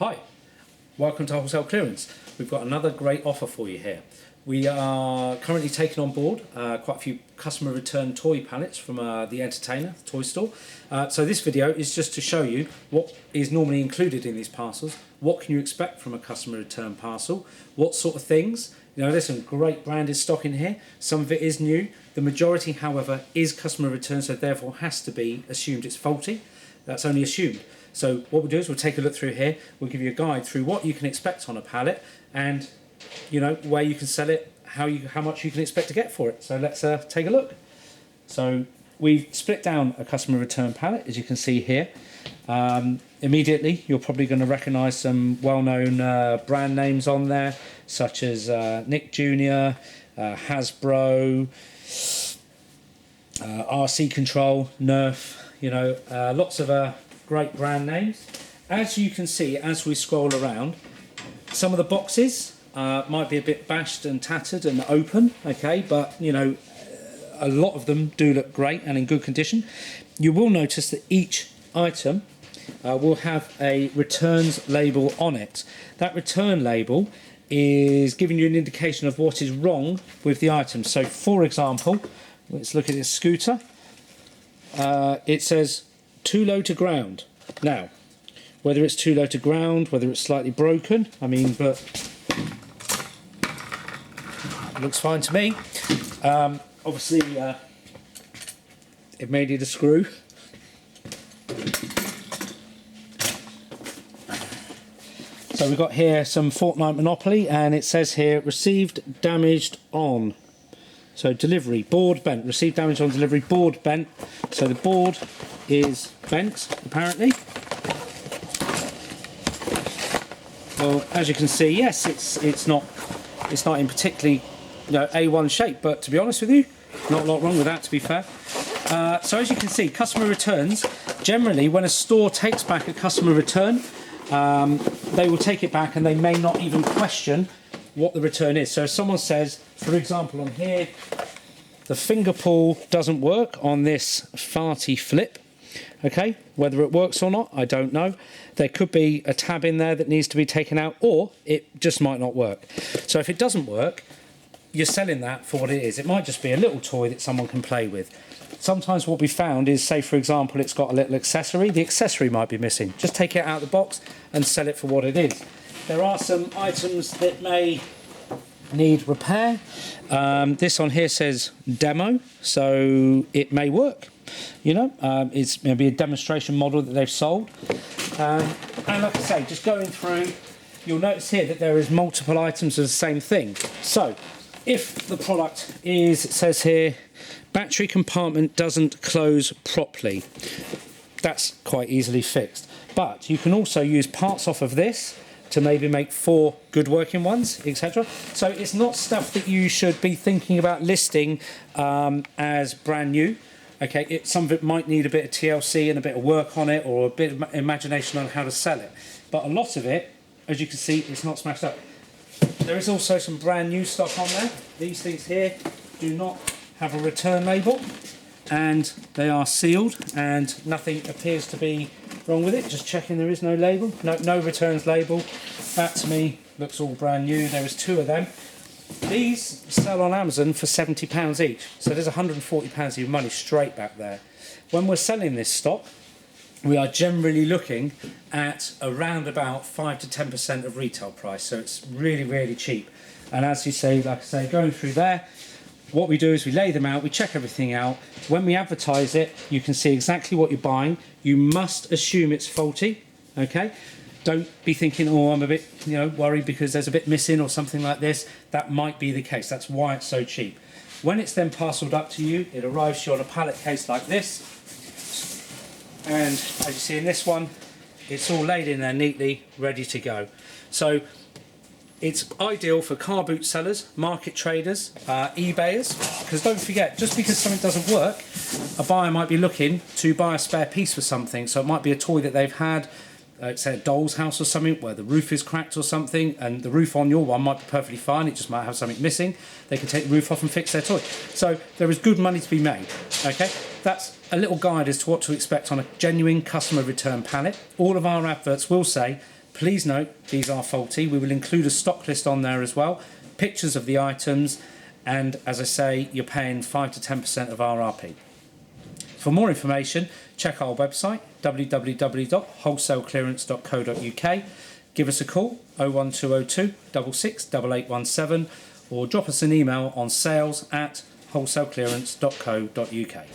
Hi, welcome to Wholesale Clearance. We've got another great offer for you here. We are currently taking on board quite a few customer return toy pallets from the Entertainer, the toy store. So this video is just to show you what is normally included in these parcels, what can you expect from a customer return parcel, what sort of things. You know, there's some great branded stock in here. Some of it is new. The majority, however, is customer return, so therefore has to be assumed it's faulty. That's only assumed. So what we'll do is we'll take a look through here. We'll give you a guide through what you can expect on a pallet and, you know, where you can sell it, how much you can expect to get for it. So let's take a look. So we've split down a customer return pallet, as you can see here. Immediately, you're probably going to recognise some well-known brand names on there, such as Nick Jr., Hasbro, RC Control, Nerf. You know, lots of great brand names. As you can see, as we scroll around, some of the boxes might be a bit bashed and tattered and open, okay, but you know, a lot of them do look great and in good condition. You will notice that each item will have a returns label on it. That return label is giving you an indication of what is wrong with the item. So for example, let's look at this scooter. It says too low to ground. Now, whether it's too low to ground, whether it's slightly broken, I mean, but it looks fine to me. Obviously, it may need a screw. So we've got here some Fortnite Monopoly, and it says here, received damaged on. So delivery, board bent, received damage on delivery, board bent. So the board is bent, apparently. Well, as you can see, yes, it's not in particularly, you know, A1 shape, but to be honest with you, not a lot wrong with that, to be fair. So as you can see, customer returns, generally when a store takes back a customer return, they will take it back and they may not even question what the return is. So if someone says, for example, on here, the finger pull doesn't work on this farty flip, okay, whether it works or not, I don't know. There could be a tab in there that needs to be taken out, or it just might not work. So if it doesn't work, you're selling that for what it is. It might just be a little toy that someone can play with. Sometimes what we found is, say for example, it's got a little accessory, the accessory might be missing. Just take it out of the box and sell it for what it is. There are some items that may need repair. This on here says demo, so it may work. You know, it's maybe a demonstration model that they've sold. And like I say, just going through, you'll notice here that there is multiple items of the same thing. So if the product is, it says here, battery compartment doesn't close properly, that's quite easily fixed. But you can also use parts off of this to maybe make 4 good working ones, etc. So it's not stuff that you should be thinking about listing as brand new. Okay, some of it might need a bit of TLC and a bit of work on it, or a bit of imagination on how to sell it. But a lot of it, as you can see, it's not smashed up. There is also some brand new stock on there. These things here do not have a return label, and they are sealed, and nothing appears to be wrong with it. Just checking there is no label. No returns label. That to me looks all brand new. There is 2 of them. These sell on Amazon for £70 each, so there's £140 of your money straight back there. When we're selling this stock, we are generally looking at around about 5 to 10% of retail price, so it's really, really cheap. And as you say, like I say, going through there, what we do is we lay them out, we check everything out. When we advertise it, you can see exactly what you're buying. You must assume it's faulty, okay? Don't be thinking, oh, I'm a bit, you know, worried because there's a bit missing or something like this. That might be the case. That's why it's so cheap. When it's then parcelled up to you, it arrives to you on a pallet case like this. And as you see in this one, it's all laid in there neatly, ready to go. So it's ideal for car boot sellers, market traders, eBayers, because don't forget, just because something doesn't work, a buyer might be looking to buy a spare piece for something. So it might be a toy that they've had, say a doll's house or something, where the roof is cracked or something, and the roof on your one might be perfectly fine, it just might have something missing. They can take the roof off and fix their toy. So there is good money to be made, okay? That's a little guide as to what to expect on a genuine customer return pallet. All of our adverts will say, Please note these are faulty. We will include a stock list on there as well, pictures of the items, and as I say, you're paying 5 to 10% of RRP. For more information, check our website www.wholesaleclearance.co.uk. Give us a call 01202 66 8817 or drop us an email on sales@wholesaleclearance.co.uk.